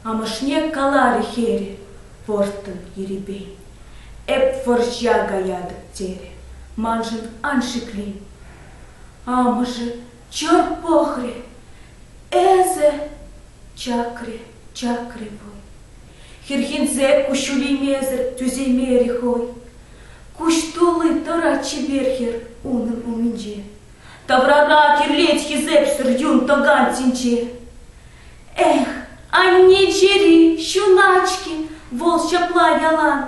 А машне калари хери, вортын еребей. Эп воржа гаядык тере, манжын аншикли. Амажы чор похре, эзе чакре, чакре бой. Хирхинзе кущули мезер, тюзей мерихой. Куштулы тарачи берхер, унын уминже. Таврара кирлеть хизепсер юн тоган тинче. Эх, анне чери, щуначки, волча плагялан.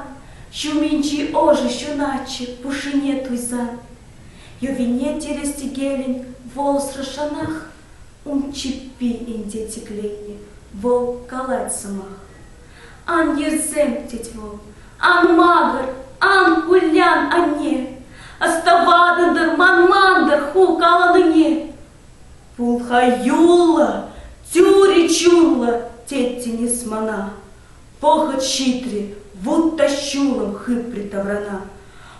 Щуминчи оже щуначи, пушине туйзан. Йовине терести гелень, волос рашанах. Чипи инде теклейни, вол калать самах. Ан ерзем теть вол, ан магар, ан кулян анне. Оставадандыр, манмандыр, ху каланыне. Пулхаюла, тюри чула, тетти несмана. Похот щитри, вудта щулом хыпри таврана.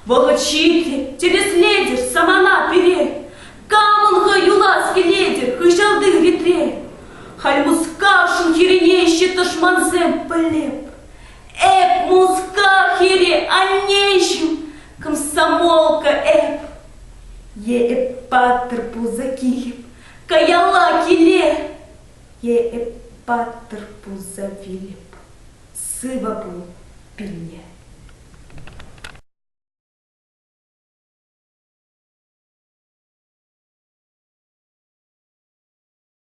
Вохот щитри, через ледер, самана пере. Камон хаюласки ледер, хыжалды ретре. Халь мускашын хирене щиташ манзем полеп. Эп муска хире, аннещим. Комсомолка эп, е эпатр пузакилип, каяла киле, е эпатр пузавилип, сыва был пине.